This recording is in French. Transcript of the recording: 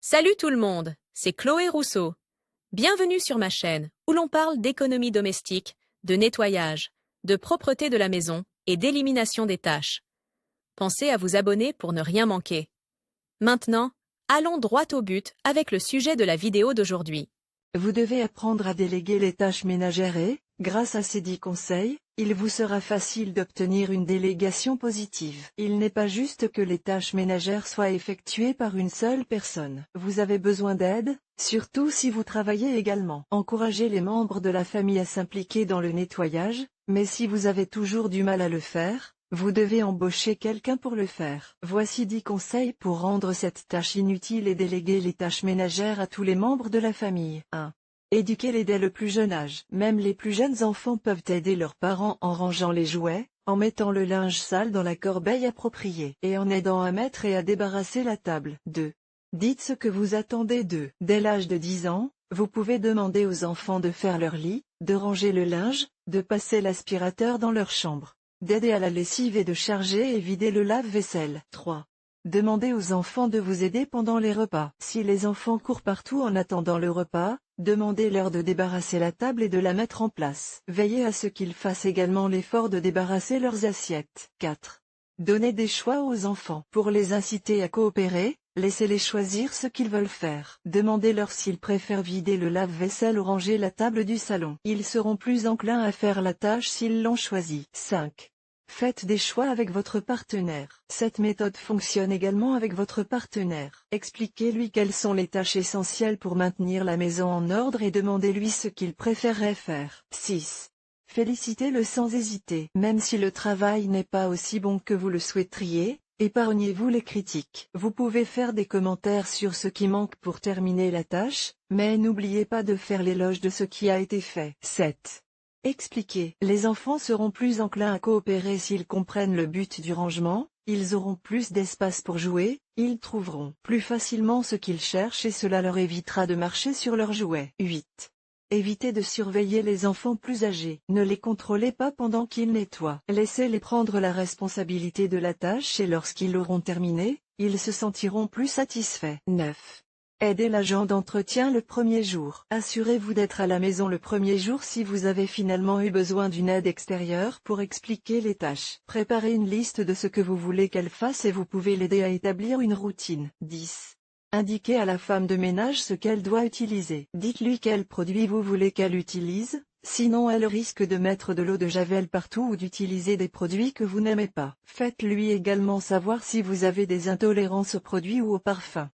Salut tout le monde, c'est Chloé Rousseau. Bienvenue sur ma chaîne où l'on parle d'économie domestique, de nettoyage, de propreté de la maison et d'élimination des tâches. Pensez à vous abonner pour ne rien manquer. Maintenant, allons droit au but avec le sujet de la vidéo d'aujourd'hui. Vous devez apprendre à déléguer les tâches ménagères et, grâce à ces 10 conseils, il vous sera facile d'obtenir une délégation positive. Il n'est pas juste que les tâches ménagères soient effectuées par une seule personne. Vous avez besoin d'aide, surtout si vous travaillez également. Encouragez les membres de la famille à s'impliquer dans le nettoyage, mais si vous avez toujours du mal à le faire, vous devez embaucher quelqu'un pour le faire. Voici 10 conseils pour rendre cette tâche inutile et déléguer les tâches ménagères à tous les membres de la famille. 1. Éduquez-les dès le plus jeune âge. Même les plus jeunes enfants peuvent aider leurs parents en rangeant les jouets, en mettant le linge sale dans la corbeille appropriée, et en aidant à mettre et à débarrasser la table. 2. Dites ce que vous attendez d'eux. Dès l'âge de 10 ans, vous pouvez demander aux enfants de faire leur lit, de ranger le linge, de passer l'aspirateur dans leur chambre, d'aider à la lessive et de charger et vider le lave-vaisselle. 3. Demandez aux enfants de vous aider pendant les repas. Si les enfants courent partout en attendant le repas, demandez-leur de débarrasser la table et de la mettre en place. Veillez à ce qu'ils fassent également l'effort de débarrasser leurs assiettes. 4. Donnez des choix aux enfants. Pour les inciter à coopérer, laissez-les choisir ce qu'ils veulent faire. Demandez-leur s'ils préfèrent vider le lave-vaisselle ou ranger la table du salon. Ils seront plus enclins à faire la tâche s'ils l'ont choisi. 5. Faites des choix avec votre partenaire. Cette méthode fonctionne également avec votre partenaire. Expliquez-lui quelles sont les tâches essentielles pour maintenir la maison en ordre et demandez-lui ce qu'il préférerait faire. 6. Félicitez-le sans hésiter. Même si le travail n'est pas aussi bon que vous le souhaiteriez, épargnez-vous les critiques. Vous pouvez faire des commentaires sur ce qui manque pour terminer la tâche, mais n'oubliez pas de faire l'éloge de ce qui a été fait. 7. Expliquez. Les enfants seront plus enclins à coopérer s'ils comprennent le but du rangement, ils auront plus d'espace pour jouer, ils trouveront plus facilement ce qu'ils cherchent et cela leur évitera de marcher sur leurs jouets. 8. Évitez de surveiller les enfants plus âgés. Ne les contrôlez pas pendant qu'ils nettoient. Laissez-les prendre la responsabilité de la tâche et lorsqu'ils l'auront terminée, ils se sentiront plus satisfaits. 9. Aidez l'agent d'entretien le premier jour. Assurez-vous d'être à la maison le premier jour si vous avez finalement eu besoin d'une aide extérieure pour expliquer les tâches. Préparez une liste de ce que vous voulez qu'elle fasse et vous pouvez l'aider à établir une routine. 10. Indiquez à la femme de ménage ce qu'elle doit utiliser. Dites-lui quel produit vous voulez qu'elle utilise, sinon elle risque de mettre de l'eau de javel partout ou d'utiliser des produits que vous n'aimez pas. Faites-lui également savoir si vous avez des intolérances aux produits ou aux parfums.